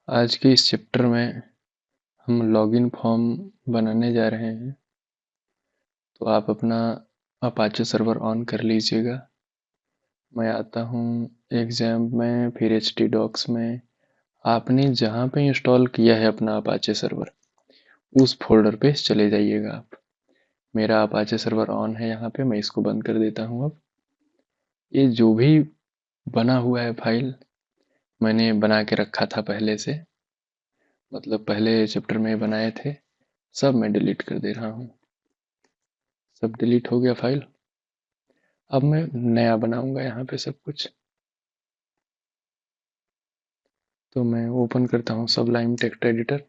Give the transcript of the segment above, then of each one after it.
आज के इस चैप्टर में हम लॉगिन फॉर्म बनाने जा रहे हैं। तो आप अपना अपाचे सर्वर ऑन कर लीजिएगा। मैं आता हूँ एग्जाम में, फिर htdocs में। आपने जहाँ पे इंस्टॉल किया है अपना अपाचे सर्वर, उस फोल्डर पे चले जाइएगा आप। मेरा अपाचे सर्वर ऑन है यहाँ पे, मैं इसको बंद कर देता हूँ। अब ये जो भी बना हुआ है फाइल मैंने बना के रखा था पहले से, मतलब पहले चैप्टर में बनाए थे, सब मैं डिलीट कर दे रहा हूँ। सब डिलीट हो गया फाइल। अब मैं नया बनाऊंगा यहाँ पे सब कुछ। तो मैं ओपन करता हूँ सबलाइम टेक्स्ट एडिटर।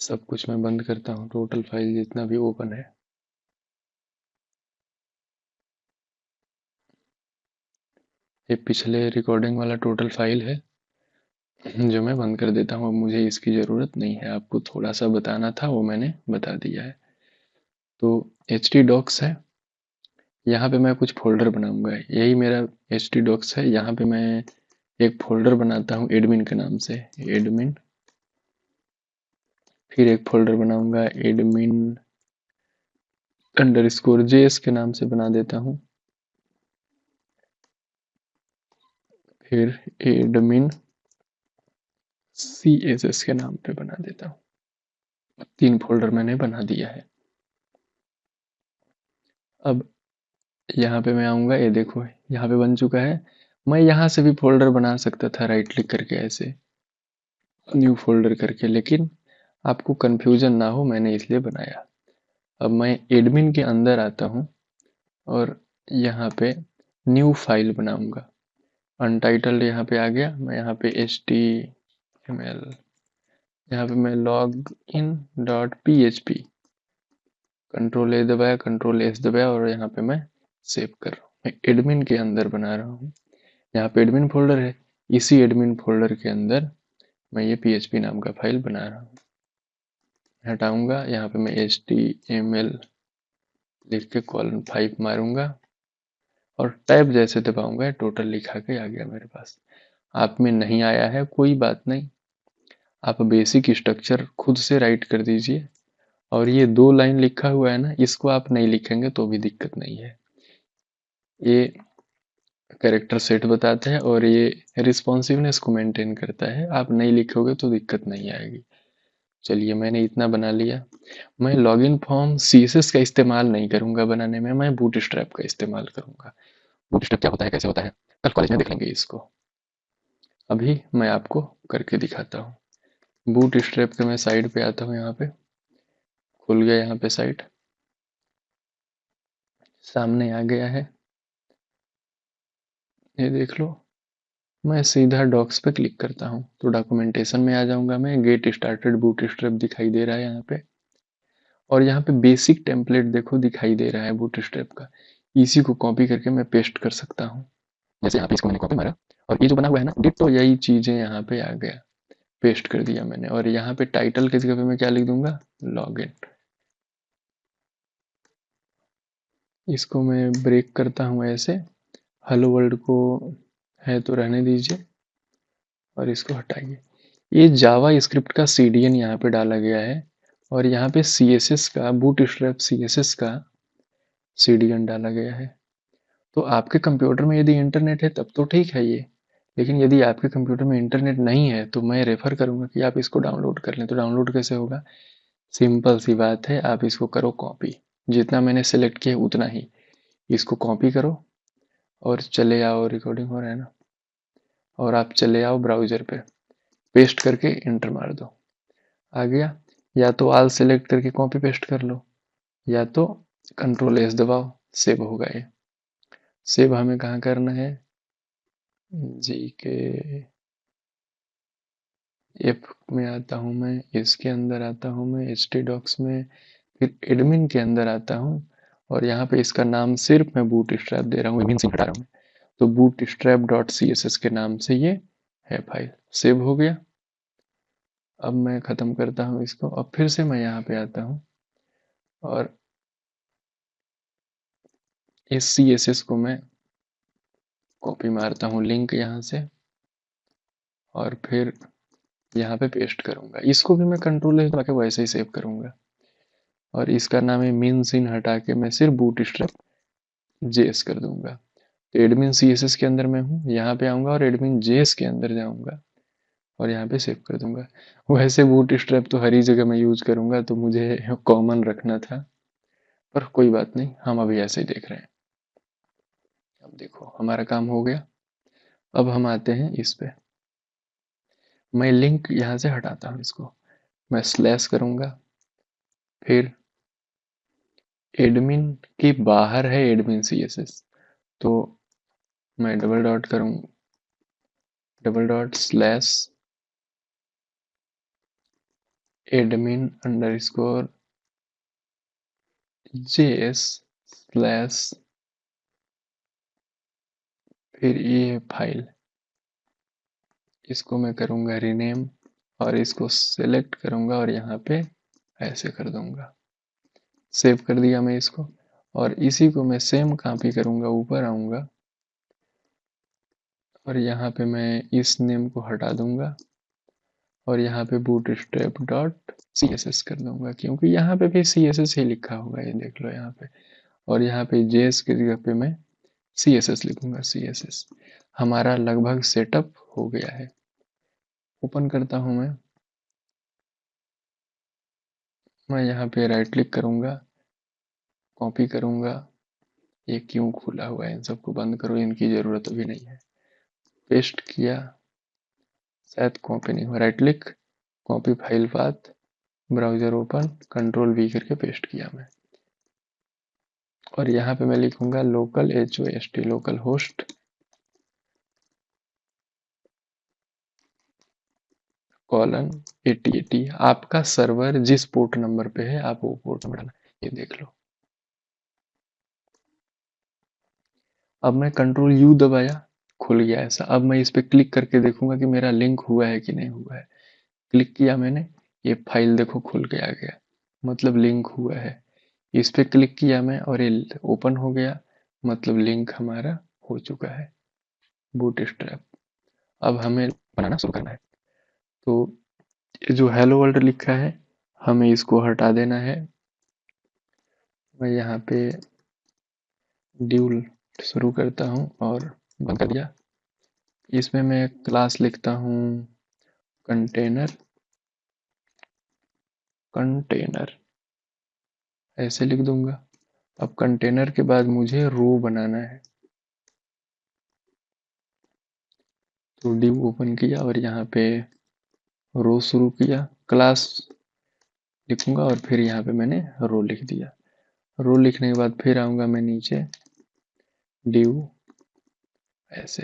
सब कुछ मैं बंद करता हूँ, टोटल फाइल जितना भी ओपन है। ये पिछले रिकॉर्डिंग वाला टोटल फाइल है जो मैं बंद कर देता हूँ। अब मुझे इसकी ज़रूरत नहीं है, आपको थोड़ा सा बताना था वो मैंने बता दिया है। तो htdocs है, यहाँ पे मैं कुछ फोल्डर बनाऊंगा। यही मेरा htdocs है। यहाँ पे मैं एक फोल्डर बनाता हूँ एडमिन के नाम से, एडमिन। फिर एक फोल्डर बनाऊंगा एडमिन अंडरस्कोर जेएस के नाम से बना देता हूँ। फिर एडमिन CSS के नाम पे बना देता हूँ। 3 फोल्डर मैंने बना दिया है। अब यहाँ पे मैं आऊँगा, ये देखो यहाँ पे बन चुका है। मैं यहाँ से भी फोल्डर बना सकता था राइट क्लिक करके, ऐसे न्यू फोल्डर करके, लेकिन आपको कंफ्यूजन ना हो मैंने इसलिए बनाया। अब मैं एडमिन के अंदर आता हूँ और यहाँ पे न्यू फाइल बनाऊंगा। अनटाइटल्ड यहाँ पे आ गया। मैं यहाँ पे HTML, यहाँ पे मैं log in dot PHP, control ए दबाया, कंट्रोल एस दबाया और यहाँ पे मैं सेव कर रहा हूँ। मैं एडमिन के अंदर बना रहा हूँ। यहाँ पे एडमिन फोल्डर है, इसी एडमिन फोल्डर के अंदर मैं ये PHP नाम का फाइल बना रहा हूँ। हटाऊंगा, यहाँ पे मैं HTML लिख के :5 मारूंगा और टैब जैसे दबाऊंगा, टोटल लिखा के आ गया मेरे पास। आप में नहीं आया है कोई बात नहीं, आप बेसिक स्ट्रक्चर खुद से राइट कर दीजिए। और ये 2 लाइन लिखा हुआ है ना, इसको आप नहीं लिखेंगे तो भी दिक्कत नहीं है। ये कैरेक्टर सेट बताता है और ये रिस्पॉन्सिवनेस को मेंटेन करता है। आप नहीं लिखोगे तो दिक्कत नहीं आएगी। चलिए मैंने इतना बना लिया। मैं लॉगिन फॉर्म CSS का इस्तेमाल नहीं करूंगा बनाने में, मैं बूटस्ट्रैप का इस्तेमाल करूंगा। बूटस्ट्रैप क्या होता है, कैसे होता है, कल कॉलेज में देख लेंगे इसको। अभी मैं आपको करके दिखाता हूँ। बूटस्ट्रैप के मैं साइड पे आता हूँ, यहाँ पे खुल गया। यहाँ पे साइट सामने आ गया है, ये देख लो। मैं सीधा डॉक्स पे क्लिक करता हूँ तो डॉक्यूमेंटेशन में आ जाऊंगा। मैं गेट स्टार्टेड बूटस्ट्रैप दिखाई दे रहा है यहाँ पे, और यहाँ पे बेसिक टेम्पलेट देखो दिखाई दे रहा है बूटस्ट्रैप का। इसी को कॉपी करके मैं पेस्ट कर सकता हूँ। जैसे यहाँ पे इसको मैंने कॉपी मारा और ये जो बना हुआ है ना डिट्टो, यही चीजें यहाँ पे आ गया, पेस्ट कर दिया मैंने। और यहाँ पे टाइटल की जगह पे मैं क्या लिख दूंगा, लॉगिन। इसको मैं ब्रेक करता हूँ ऐसे, हेलो वर्ल्ड को है तो रहने दीजिए और इसको हटाइए। ये जावा स्क्रिप्ट का CDN यहाँ पे डाला गया है और यहाँ पे CSS का, बूटस्ट्रैप CSS का CDN डाला गया है। तो आपके कंप्यूटर में यदि इंटरनेट है तब तो ठीक है ये, लेकिन यदि आपके कंप्यूटर में इंटरनेट नहीं है तो मैं रेफर करूंगा कि आप इसको डाउनलोड कर लें। तो डाउनलोड कैसे होगा, सिंपल सी बात है, आप इसको करो कॉपी। जितना मैंने सेलेक्ट किया उतना ही इसको कॉपी करो और चले आओ, रिकॉर्डिंग हो रहा है ना, और आप चले आओ ब्राउजर पे, पेस्ट करके इंटर मार दो, आ गया। या तो आल सेलेक्ट करके कॉपी पेस्ट कर लो, या तो कंट्रोल S दबाओ, सेव होगा ये। सेव हमें कहाँ करना है, GK F में आता हूँ मैं, इसके अंदर आता हूँ मैं htdocs में, फिर एडमिन के अंदर आता हूँ और यहाँ पे इसका नाम सिर्फ मैं बूटस्ट्रैप दे रहा हूँ, एडमिन से हटा रहा हूँ। तो bootstrap.css के नाम से ये है फाइल। सेव हो गया। अब मैं ख़त्म करता हूँ इसको। अब फिर से मैं यहाँ पे आता हूँ और इस CSS को मैं कॉपी मारता हूँ लिंक यहाँ से, और फिर यहाँ पे पेस्ट करूंगा। इसको भी मैं कंट्रोल दबा के वैसे ही सेव करूंगा और इसका नाम है min sin हटा के मैं सिर्फ बूटस्ट्रैप जेएस कर दूंगा। तो एडमिन सीएसएस के अंदर मैं हूँ, यहाँ पे आऊंगा और एडमिन जेएस के अंदर जाऊंगा और यहाँ पे सेव कर दूंगा। वैसे बूटस्ट्रैप तो हर ही जगह मैं यूज करूंगा तो मुझे कॉमन रखना था, पर कोई बात नहीं, हम अभी ऐसे ही देख रहे हैं। अब देखो हमारा काम हो गया। अब हम आते हैं इस पे, मैं लिंक यहाँ से हटाता हूँ, इसको मैं स्लैश करूंगा, फिर एडमिन के बाहर है एडमिन सीएसएस, तो मैं डबल डॉट करूँ, double dot slash admin underscore JS slash फिर ये फाइल, इसको मैं करूँगा रीनेम और इसको सेलेक्ट करूँगा और यहाँ पे ऐसे कर दूँगा। सेव कर दिया मैं इसको और इसी को मैं सेम कॉपी करूँगा, ऊपर आऊँगा और यहाँ पे मैं इस नेम को हटा दूँगा और यहाँ पे बूटस्ट्रैप डॉट CSS कर दूँगा, क्योंकि यहाँ पे भी CSS ही लिखा होगा, ये देख लो यहाँ पे। और यहाँ पे JS की जगह पे मैं CSS लिखूँगा, CSS। हमारा लगभग सेटअप हो गया है। ओपन करता हूँ मैं यहाँ पे राइट क्लिक करूँगा, कॉपी करूँगा, ये क्यों खुला हुआ है, इन सबको बंद करो, इनकी ज़रूरत अभी नहीं है। पेस्ट किया, शायद कॉपी नहीं हुआ, right click, copy file path, browser open, control V करके पेस्ट किया मैं। और यहाँ पे मैं लिखूँगा local HOST, local host colon 8080। आपका सर्वर जिस पोर्ट नंबर पे है आप वो पोर्ट नंबर डालना, ये देख लो। अब मैं कंट्रोल U दबाया, खुल गया ऐसा। अब मैं इस पे क्लिक करके देखूंगा कि मेरा लिंक हुआ है कि नहीं हुआ है। क्लिक किया मैंने, ये फाइल देखो खुल के आ गया, मतलब लिंक हुआ है। इस पे क्लिक किया मैं और ये ओपन हो गया, मतलब लिंक हमारा हो चुका है बूटस्ट्रैप। अब हमें बनाना शुरू करना है। तो जो हेलो वर्ल्ड लिखा है हमें इसको हटा देना है। मैं यहाँ पे ड्यूल शुरू करता हूँ और बंद कर दिया। इसमें मैं क्लास लिखता हूँ कंटेनर, कंटेनर ऐसे लिख दूंगा। अब कंटेनर के बाद मुझे रो बनाना है, तो डिव ओपन किया और यहाँ पे रो शुरू किया, क्लास लिखूंगा और फिर यहाँ पे मैंने रो लिख दिया। रो लिखने के बाद फिर आऊंगा मैं नीचे, डिव ऐसे,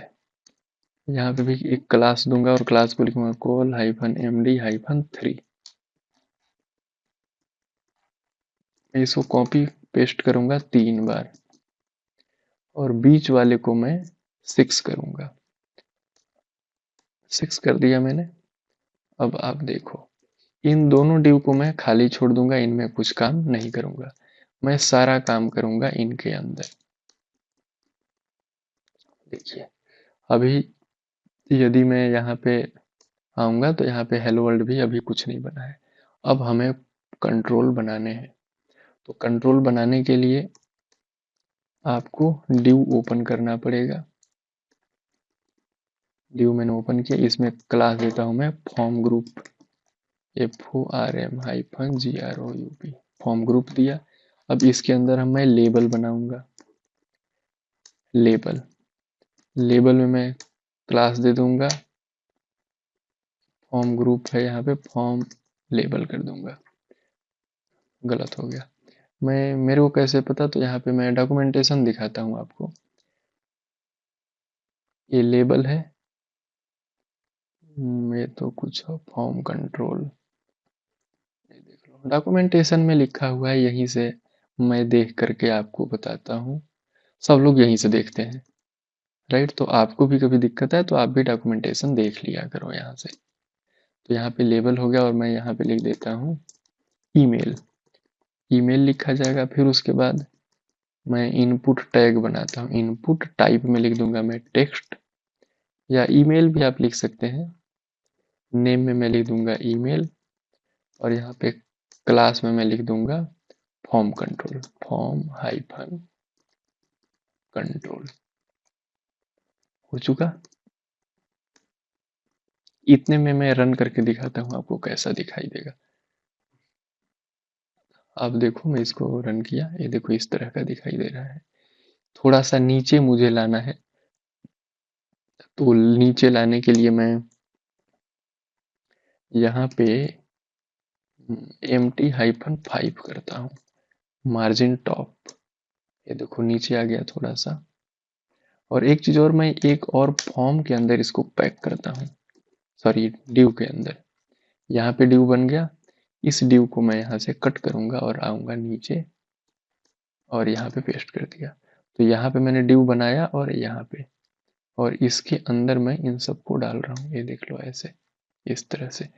यहाँ पे भी एक क्लास दूंगा और क्लास को लिखूंगा कॉल -md-3। इसको कॉपी पेस्ट करूंगा 3 बार और बीच वाले को मैं 6 करूंगा। 6 कर दिया मैंने। अब आप देखो, इन दोनों डिव को मैं खाली छोड़ दूंगा, इनमें कुछ काम नहीं करूंगा, मैं सारा काम करूंगा इनके अंदर। देखिए अभी यदि मैं यहाँ पे आऊंगा तो यहाँ पे हेलो वर्ल्ड भी अभी कुछ नहीं बना है। अब हमें कंट्रोल बनाने हैं, तो कंट्रोल बनाने के लिए आपको डिव ओपन करना पड़ेगा। डिव मैंने ओपन किया, इसमें क्लास देता हूं मैं form group, FORM-GROUP, form group दिया। अब इसके अंदर मैं लेबल बनाऊंगा, लेबल, लेबल में मैं क्लास दे दूंगा, फॉर्म ग्रुप है यहाँ पे, फॉर्म लेबल कर दूंगा। गलत हो गया, मैं मेरे को कैसे पता, तो यहाँ पे मैं डॉक्यूमेंटेशन दिखाता हूँ आपको। ये लेबल है, ये तो कुछ फॉर्म कंट्रोल, ये देख लो डॉक्यूमेंटेशन में लिखा हुआ है, यहीं से मैं देख करके आपको बताता हूँ। सब लोग यहीं से देखते हैं, राइट? तो आपको भी कभी दिक्कत है तो आप भी डॉक्यूमेंटेशन देख लिया करो यहाँ से। तो यहाँ पे लेबल हो गया और मैं यहाँ पे लिख देता हूँ ईमेल, ईमेल लिखा जाएगा। फिर उसके बाद मैं इनपुट टैग बनाता हूँ, इनपुट टाइप में लिख दूंगा मैं टेक्स्ट, या ईमेल भी आप लिख सकते हैं, नेम में मैं लिख दूंगा ईमेल, और यहाँ पे क्लास में मैं लिख दूंगा form control, form hyphen control. हो चुका। इतने में मैं रन करके दिखाता हूँ आपको कैसा दिखाई देगा। अब देखो मैं इसको रन किया, ये देखो इस तरह का दिखाई दे रहा है। थोड़ा सा नीचे मुझे लाना है, तो नीचे लाने के लिए मैं यहाँ पे MT-5 करता हूँ, मार्जिन टॉप। ये देखो नीचे आ गया थोड़ा सा। और एक चीज और, मैं एक और फॉर्म के अंदर इसको पैक करता हूँ, सॉरी डिव के अंदर। यहाँ पे डिव बन गया। इस डिव को मैं यहाँ से कट करूंगा और आऊंगा नीचे, और यहाँ पे पेस्ट कर दिया। तो यहाँ पे मैंने डिव बनाया और यहाँ पे, और इसके अंदर मैं इन सबको डाल रहा हूँ, ये देख लो ऐसे, इस तरह से।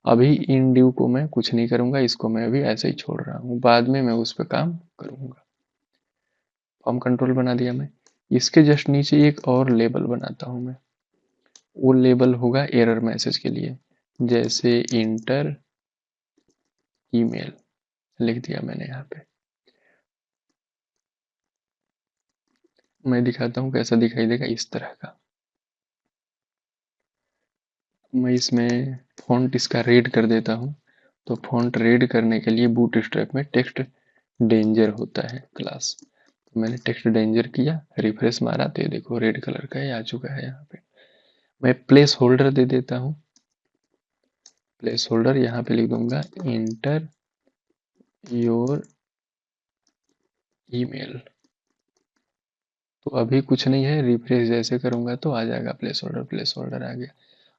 अभी इन डिव को मैं कुछ नहीं करूंगा, इसको मैं अभी ऐसे ही छोड़ रहा हूँ, बाद में मैं उस पर काम करूंगा। फॉर्म कंट्रोल बना दिया मैं। इसके जस्ट नीचे एक और लेबल बनाता हूँ मैं। वो लेबल होगा एरर मैसेज के लिए, जैसे इंटर ईमेल लिख दिया मैंने यहाँ पे। मैं दिखाता हूँ कैसा दिखाई देगा, इस तरह का। मैं इसमें फॉन्ट इसका रेड कर देता हूँ। तो फॉन्ट रेड करने के लिए बूटस्ट्रैप में टेक्स्ट डेंजर होता है क्लास। तो मैंने टेक्स्ट डेंजर किया, रिफ्रेश मारा, तो ये देखो रेड कलर का ही आ चुका है यहाँ पे। मैं प्लेस होल्डर दे देता हूँ। प्लेस होल्डर यहाँ पे लिख दूंगा इंटर योर ईमेल। तो अभी कुछ नहीं है, रिफ्रेश जैसे करूंगा तो आ जाएगा प्लेस होल्डर, प्लेस होल्डर आ गया।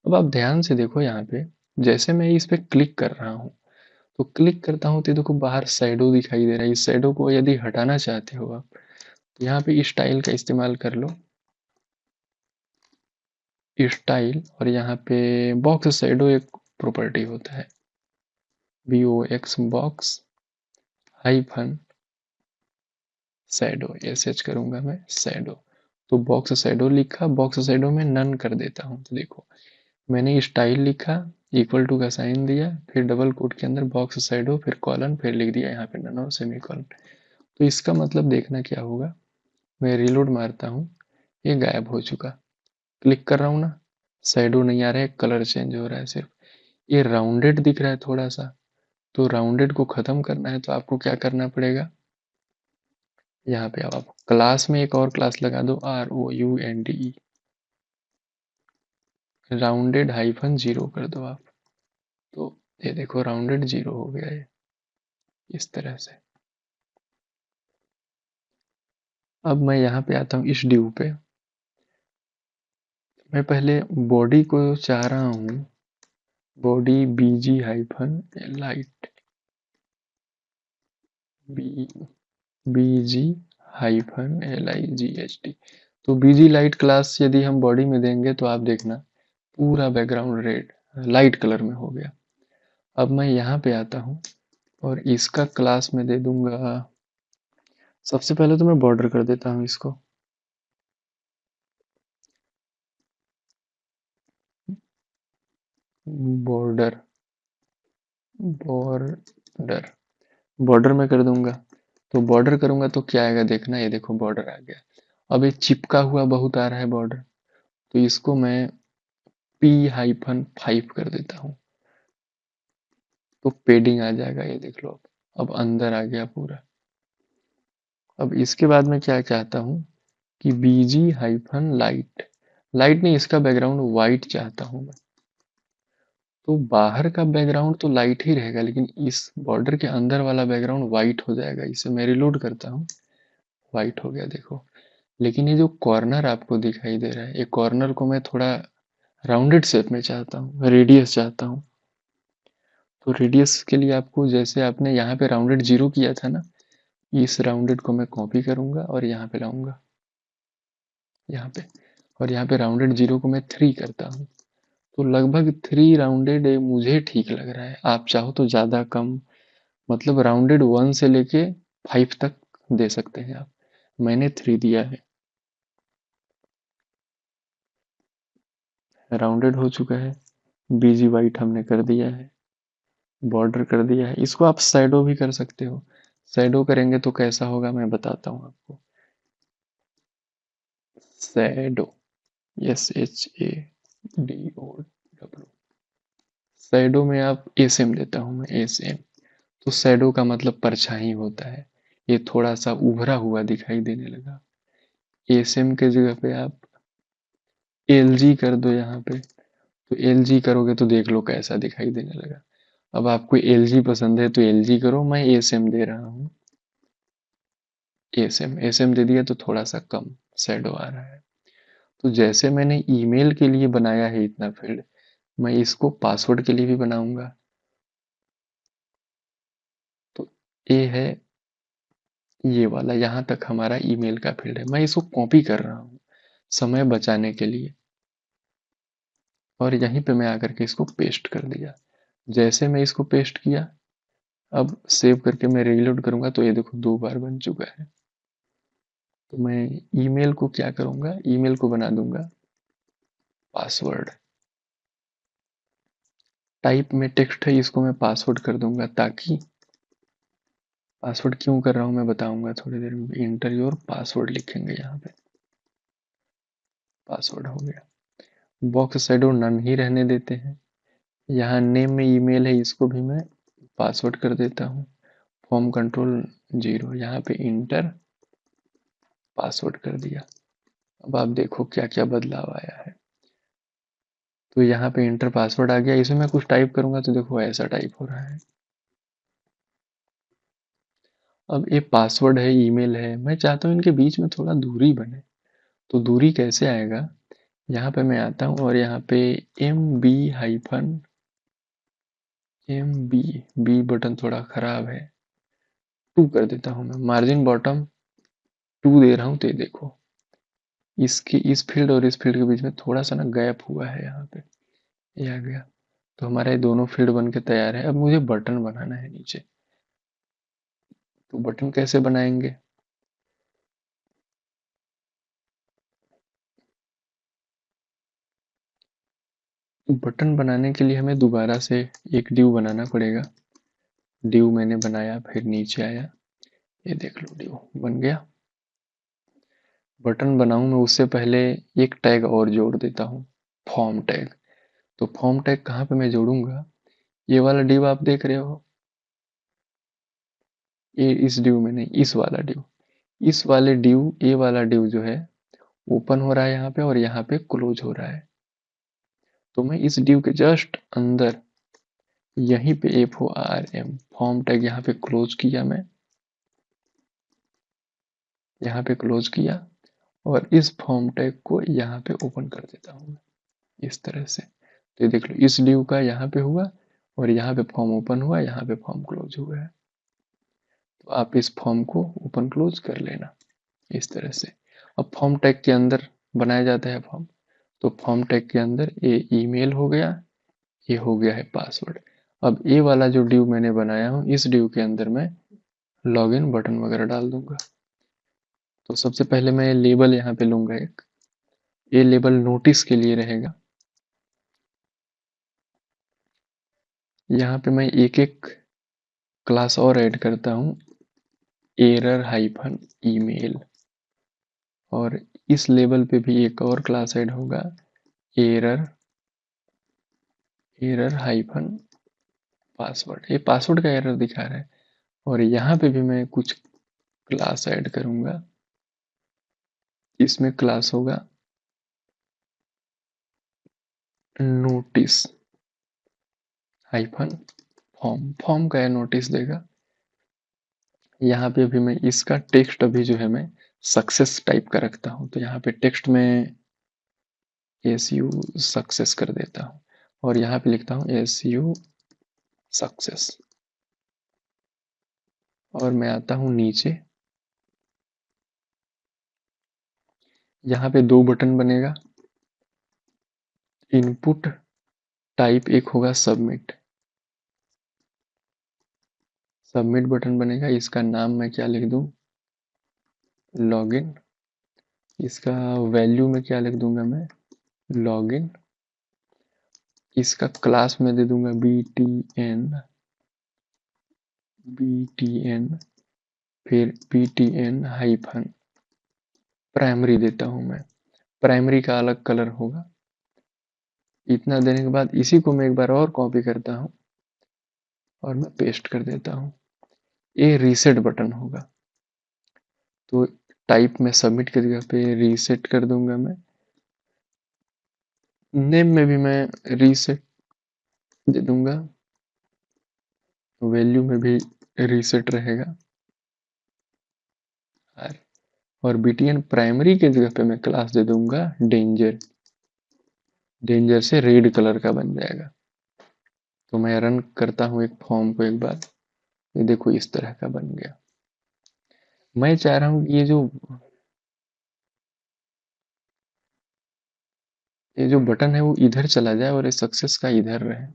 अब आप ध्यान से देखो यहाँ पे, जैसे मैं इस पे क्लिक कर रहा हूँ, तो क्लिक करता हूँ तो देखो बाहर शैडो दिखाई दे रहा है। इस शैडो को यदि हटाना चाहते हो आप, तो यहाँ पे स्टाइल का इस्तेमाल कर लो, स्टाइल, और यहाँ पे बॉक्स शैडो एक प्रॉपर्टी होता है, BOX box hyphen shadow, H करूंगा मैं शैडो। तो बॉक्स शैडो लिखा, बॉक्स शैडो में नन कर देता हूँ। तो देखो मैंने स्टाइल लिखा, इक्वल टू का साइन दिया, फिर डबल कोट के अंदर बॉक्स शैडो, फिर कॉलन, फिर लिख दिया यहाँ पे नन और सेमी कॉलन। तो इसका मतलब देखना क्या होगा, मैं रिलोड मारता हूँ, ये गायब हो चुका। क्लिक कर रहा हूँ ना, शैडो नहीं आ रहा है, कलर चेंज हो रहा है सिर्फ। ये राउंडेड दिख रहा है थोड़ा सा, तो राउंडेड को खत्म करना है तो आपको क्या करना पड़ेगा, यहाँ पे आप क्लास में एक और क्लास लगा दो, ROUNDE, राउंडेड हाइफन जीरो कर दो आप। तो ये देखो राउंडेड जीरो हो गया है, इस तरह से। अब मैं यहाँ पे आता हूँ इस ड्यू पे। मैं पहले बॉडी को चाह रहा हूँ, body BG hyphen light, BG hyphen LIGHT। तो BG लाइट क्लास यदि हम बॉडी में देंगे तो आप देखना पूरा बैकग्राउंड रेड लाइट कलर में हो गया। अब मैं यहाँ पे आता हूँ और इसका क्लास में दे दूंगा, सबसे पहले तो मैं बॉर्डर कर देता हूँ इसको, बॉर्डर, बॉर्डर, बॉर्डर में कर दूंगा। तो बॉर्डर करूंगा तो क्या आएगा देखना, ये देखो बॉर्डर आ गया। अब ये चिपका हुआ बहुत आ रहा है बॉर्डर, तो इसको मैं P-5 कर देता हूँ, तो पेडिंग आ जाएगा, ये देख लो। अब अंदर आ गया पूरा। अब इसके बाद मैं क्या चाहता हूँ कि BG हाइफन लाइट, लाइट नहीं, इसका बैकग्राउंड वाइट चाहता हूँ मैं। तो बाहर का बैकग्राउंड तो लाइट ही रहेगा, लेकिन इस बॉर्डर के अंदर वाला बैकग्राउंड वाइट हो जाएगा। इसे मैं रिलोड करता हूँ, वाइट हो गया देखो। लेकिन ये जो कॉर्नर आपको दिखाई दे रहा है, ये कॉर्नर को मैं थोड़ा राउंडेड शेप में चाहता हूँ, रेडियस चाहता हूँ। तो रेडियस के लिए आपको, जैसे आपने यहाँ पे राउंडेड जीरो किया था ना, इस राउंडेड को मैं कॉपी करूंगा और यहाँ पे लाऊंगा, यहाँ पे, और यहाँ पे राउंडेड जीरो को मैं 3 करता हूँ। तो लगभग 3 राउंडेड मुझे ठीक लग रहा है। आप चाहो तो ज़्यादा कम, मतलब राउंडेड 1 से लेके 5 तक दे सकते हैं आप। मैंने 3 दिया है, राउंडेड हो चुका है। बीजी वाइट हमने कर दिया है, बॉर्डर कर दिया है। इसको आप शैडो भी कर सकते हो। शैडो करेंगे तो कैसा होगा मैं बताता हूँ आपको। Shadow, SHADO। शैडो में आप एसएम देता हूँ मैं, एसएम। तो शैडो का मतलब परछाई होता है। ये थोड़ा सा उभरा हुआ दिखाई देने लगा। एसएम के जगह पे आप एलजी कर दो यहाँ पे। तो एलजी करोगे तो देख लो कैसा दिखाई देने लगा। अब आपको एलजी पसंद है तो एलजी करो, मैं एसएम दे रहा हूँ। एसएम एसएम दे दिया तो थोड़ा सा कम शैडो आ रहा है। तो जैसे मैंने ईमेल के लिए बनाया है इतना फील्ड, मैं इसको पासवर्ड के लिए भी बनाऊंगा। तो ये है, ये वाला यहाँ तक हमारा ईमेल का फील्ड है। मैं इसको कॉपी कर रहा हूँ समय बचाने के लिए, और यहीं पे मैं आकर के इसको पेस्ट कर दिया। जैसे मैं इसको पेस्ट किया, अब सेव करके मैं रीलोड करूंगा तो ये देखो 2 बार बन चुका है। तो मैं ईमेल को क्या करूंगा, ईमेल को बना दूंगा पासवर्ड। टाइप में टेक्स्ट है, इसको मैं पासवर्ड कर दूंगा, ताकि पासवर्ड क्यों कर रहा हूं मैं बताऊंगा थोड़ी देर में। इंटर योर पासवर्ड लिखेंगे यहाँ पे, पासवर्ड हो गया। बॉक्स शैडो नन ही रहने देते हैं। यहाँ नेम में ईमेल है, इसको भी मैं पासवर्ड कर देता हूँ। फॉर्म कंट्रोल 0, यहाँ पे इंटर पासवर्ड कर दिया। अब आप देखो क्या क्या बदलाव आया है। तो यहाँ पे इंटर पासवर्ड आ गया। इसमें मैं कुछ टाइप करूंगा तो देखो ऐसा टाइप हो रहा है। अब ये पासवर्ड है, ईमेल है, मैं चाहता हूँ इनके बीच में थोड़ा दूरी बने। तो दूरी कैसे आएगा, यहाँ पे मैं आता हूँ और यहाँ पे MB बटन थोड़ा खराब है, 2 कर देता हूँ मैं। मार्जिन बॉटम 2 दे रहा हूँ, तो ये देखो इसके इस फील्ड और इस फील्ड के बीच में थोड़ा सा ना गैप हुआ है, यहाँ पे ये आ गया। तो हमारा ये दोनों फील्ड बन के तैयार है। अब मुझे बटन बनाना है नीचे। तो बटन कैसे बनाएंगे, बटन बनाने के लिए हमें दोबारा से एक डिव बनाना पड़ेगा। डिव मैंने बनाया, फिर नीचे आया, ये देख लो डिव बन गया। बटन बनाऊं मैं उससे पहले एक टैग और जोड़ देता हूँ, फॉर्म टैग। तो फॉर्म टैग कहाँ पे मैं जोड़ूंगा, ये वाला डिव आप देख रहे हो, ये इस डिव में नहीं, इस वाला डिव। इस वाले डिव, ये वाला डिव जो है ओपन हो रहा है यहाँ पे, और यहाँ पे क्लोज हो रहा है। तो मैं इस डिव के जस्ट अंदर यहीं पे FORM फॉर्म टैग यहाँ पे क्लोज किया, मैं यहाँ पे क्लोज किया, और इस फॉर्म टैग को यहाँ पे ओपन कर देता हूँ इस तरह से। तो ये देख लो इस डिव का यहाँ पे हुआ, और यहाँ पे फॉर्म ओपन हुआ, यहाँ पे फॉर्म क्लोज हुआ है। तो आप इस फॉर्म को ओपन क्लोज कर लेना इस तरह से। अब फॉर्म टैग के अंदर बनाया जाता है फॉर्म। तो फॉर्म टैग के अंदर ये ईमेल हो गया, ये हो गया है पासवर्ड। अब ये वाला जो डिव मैंने बनाया हूँ, इस डिव के अंदर मैं लॉगिन बटन वगैरह डाल दूंगा। तो सबसे पहले मैं लेबल यहाँ पे लूंगा एक, ये लेबल नोटिस के लिए रहेगा। यहाँ पे मैं एक एक क्लास और ऐड करता हूँ, एरर हाइफन ईमेल। और इस लेवल पे भी एक और क्लास ऐड होगा, एरर एरर हाइफन पासवर्ड। ये पासवर्ड का एरर दिखा रहा है। और यहाँ पे भी मैं कुछ क्लास ऐड करूंगा, इसमें क्लास होगा नोटिस हाइफन फॉर्म। फॉर्म का नोटिस देगा। यहाँ पे भी मैं इसका टेक्स्ट अभी जो है मैं सक्सेस टाइप का रखता हूँ। तो यहाँ पे टेक्स्ट में SU सक्सेस कर देता हूँ, और यहाँ पे लिखता हूँ SU सक्सेस। और मैं आता हूँ नीचे, यहाँ पे 2 बटन बनेगा, इनपुट टाइप एक होगा सबमिट। सबमिट बटन बनेगा, इसका नाम मैं क्या लिख दूँ, लॉगिन। इसका वैल्यू में क्या लिख दूंगा मैं, लॉगिन। इसका क्लास में दे दूंगा btn, फिर btn हाइफन प्राइमरी देता हूं मैं। प्राइमरी का अलग कलर होगा। इतना देने के बाद इसी को मैं एक बार और कॉपी करता हूं और मैं पेस्ट कर देता हूं। ये रीसेट बटन होगा, तो टाइप में सबमिट की जगह पे रीसेट कर दूंगा मैं। नेम में भी मैं रीसेट दे दूंगा, वैल्यू में भी रीसेट रहेगा। और btn प्राइमरी के जगह पे मैं क्लास दे दूंगा डेंजर। डेंजर से रेड कलर का बन जाएगा। तो मैं रन करता हूं एक फॉर्म को एक बार, ये देखो इस तरह का बन गया। मैं चाह रहा हूं कि ये जो बटन है वो इधर चला जाए और ये सक्सेस का इधर रहे,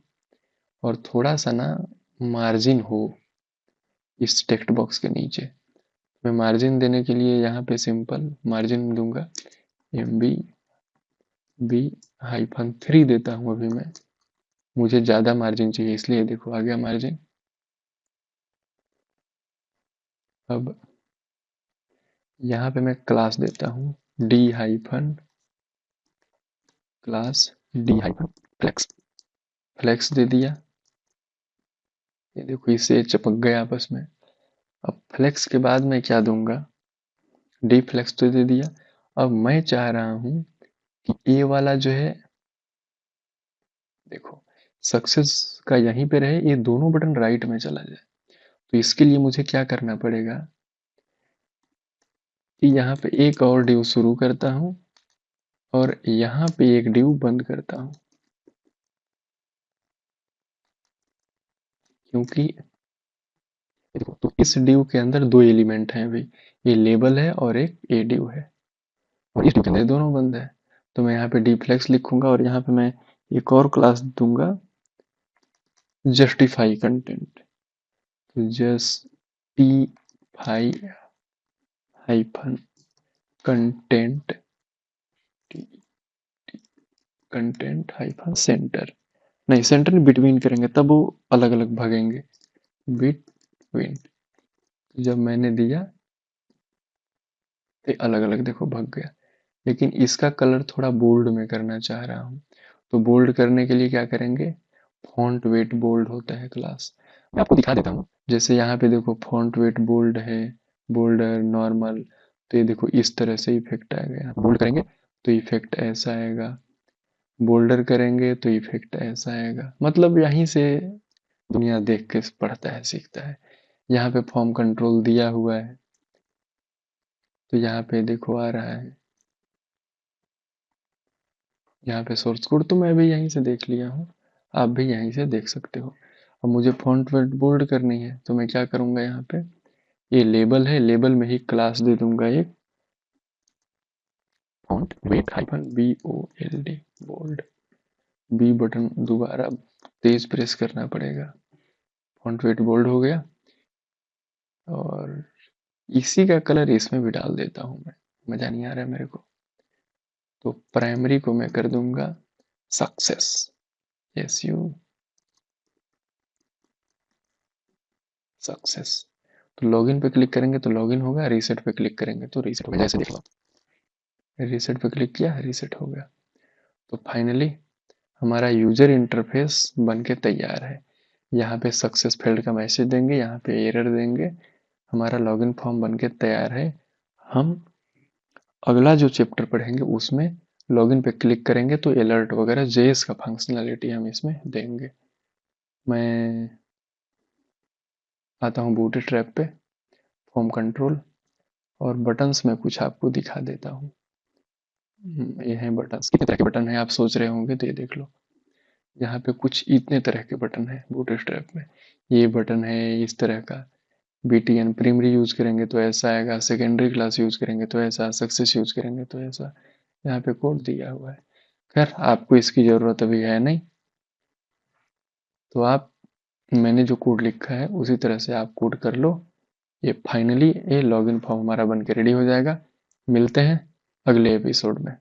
और थोड़ा सा ना मार्जिन हो इस टेक्स्ट बॉक्स के नीचे। मैं मार्जिन देने के लिए यहाँ पे सिंपल मार्जिन दूंगा, MB-3 देता हूँ अभी मैं। मुझे ज़्यादा मार्जिन चाहिए इसलिए देखो आ गया मार्जिन। अब यहाँ पे मैं क्लास देता हूँ D hyphen class D hyphen flex. Flex दे दिया, ये देखो इसे चिपक गए आपस में। अब फ्लेक्स के बाद मैं क्या दूंगा, डी फ्लेक्स तो दे दिया। अब मैं चाह रहा हूं कि ए वाला जो है, देखो सक्सेस का यहीं पे रहे, ये दोनों बटन राइट में चला जाए। तो इसके लिए मुझे क्या करना पड़ेगा कि यहाँ पे एक और डिव शुरू करता हूं और यहाँ पे एक डिव बंद करता हूं, क्योंकि देखो तो इस डिव के अंदर दो एलिमेंट हैं अभी, ये लेबल है और एक ए डिव है, और इस डिव के अंदर दोनों बंद है। तो मैं यहाँ पे डी फ्लेक्स लिखूंगा और यहाँ पे मैं एक और क्लास दूंगा justify content. Justify hyphen content, content hyphen centre, नहीं सेंटर बिटवीन करेंगे तब वो अलग अलग भागेंगे, बिटवीन। जब मैंने दिया तो अलग अलग देखो भाग गया। लेकिन इसका कलर थोड़ा बोल्ड में करना चाह रहा हूँ, तो बोल्ड करने के लिए क्या करेंगे, फॉन्ट वेट बोल्ड होता है क्लास, मैं आपको दिखा देता हूँ। जैसे यहाँ पे देखो फॉन्ट वेट बोल्ड है, बोल्डर नॉर्मल, तो ये देखो इस तरह से इफेक्ट आएगा। बोल्ड करेंगे तो इफेक्ट ऐसा आएगा, बोल्डर करेंगे तो इफेक्ट ऐसा आएगा। मतलब यहीं से दुनिया देख के पढ़ता है सीखता है। यहाँ पे फॉर्म कंट्रोल दिया हुआ है, तो यहाँ पे देखो आ रहा है। यहाँ पे सोर्स कोड तो मैं भी यहीं से देख लिया हूँ, आप भी यहीं से देख सकते हो। अब मुझे फॉन्ट वेट बोल्ड करनी है, तो मैं क्या करूँगा, यहाँ पे ये लेबल है, लेबल में ही क्लास दे दूंगा एक font weight hyphen BOLD bold. B button दोबारा तेज प्रेस करना पड़ेगा। फॉन्ट वेट बोल्ड हो गया, और इसी का कलर इसमें भी डाल देता हूँ मैं, मजा नहीं आ रहा है मेरे को। तो प्राइमरी को मैं कर दूंगा सक्सेस, SU सक्सेस। तो लॉगिन पे क्लिक करेंगे तो लॉगिन होगा, रीसेट पे क्लिक करेंगे तो रीसेट होगा। जैसे देख लो, रीसेट पे क्लिक किया रीसेट हो गया। तो फाइनली हमारा यूजर इंटरफेस बन के तैयार है। यहाँ पे सक्सेस फील्ड का मैसेज देंगे, यहाँ पे एरर देंगे, हमारा लॉगिन फॉर्म बन के तैयार है। हम अगला जो चैप्टर पढ़ेंगे उसमें लॉगिन पे क्लिक करेंगे तो अलर्ट वगैरह जेएस का फंक्शनैलिटी हम इसमें देंगे। मैं आता हूँ बूटस्ट्रैप पे, फॉर्म कंट्रोल, और बटन्स में कुछ आपको दिखा देता हूँ। ये हैं बटन्स, कितने तरह के बटन हैं आप सोच रहे होंगे, तो ये देख लो। यहाँ पे कुछ इतने तरह के बटन है बूटस्ट्रैप में। ये बटन है इस तरह का, BTN प्राइमरी यूज करेंगे तो ऐसा आएगा, सेकेंडरी क्लास यूज करेंगे तो ऐसा, सक्सेस यूज करेंगे तो ऐसा। यहाँ पे कोड दिया हुआ है। खैर आपको इसकी ज़रूरत अभी है नहीं, तो आप, मैंने जो कोड लिखा है उसी तरह से आप कोड कर लो। ये फाइनली ये लॉगिन फॉर्म हमारा बन के रेडी हो जाएगा। मिलते हैं अगले एपिसोड में।